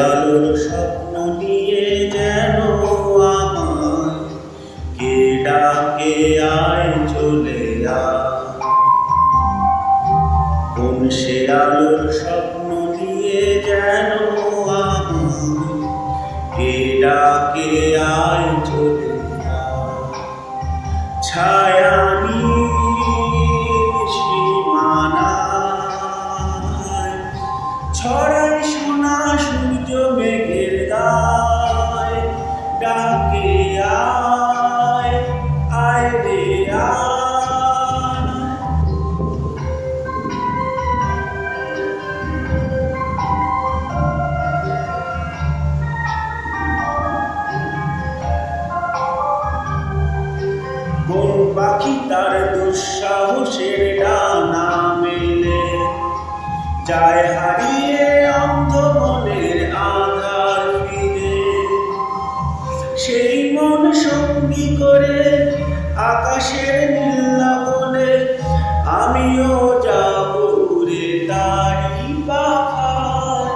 আলোর স্বপ্ন নিয়ে যেন আমায় কে ডাকে আয় চলে আয়। কোন সে আলোর স্বপ্ন নিয়ে যেন আমায় কে ডাকে আয় চলে আয়। ছায়া ছড়ায় সোনা সূর্য মেঘের গায়, ডাকে আয় আয় রে আয়। কোন পাখি তার দুঃসাহসের ডানা মেলে যায় হারিয়ে অন্ধ মনের আধার ফিরে। সেই মন সঙ্গী করে আকাশের নীল বলে আমিও যাব উড়ে তারি পাখায়।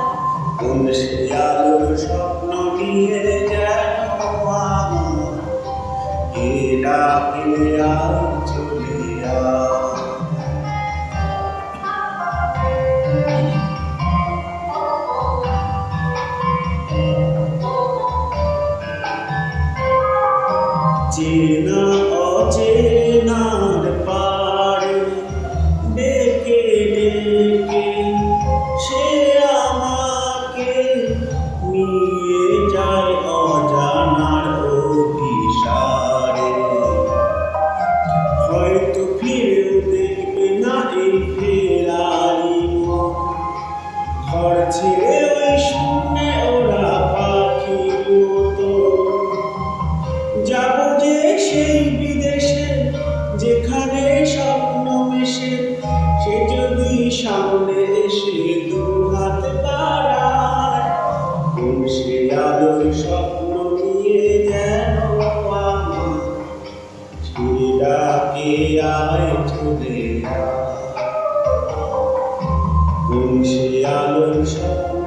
কোন সে আলোর স্বপ্ন নিয়ে যেন আমায় কে ডাকে আয় চলে আয়। চেনা অচেনার পারে ডেকে ডেকে সে আমাকে নিয়ে যায় অজানার অভিসারে। হয়তো ফিরেও দেখবে না এই ফেরারি মন, ঘর ছেড়ে ওই শূন্যে ওরা পাখির মতো। যাব যে সেই বিদেশে যেখানে স্বপ্ন মেশে, সে যদি সামনে এসে দু হাত বাড়ায়। কোন সে আলোর স্বপ্ন নিয়ে যেন আমায় সে ডাকে আয় চলে আয়। কোন সে আলোর স্বপ্ন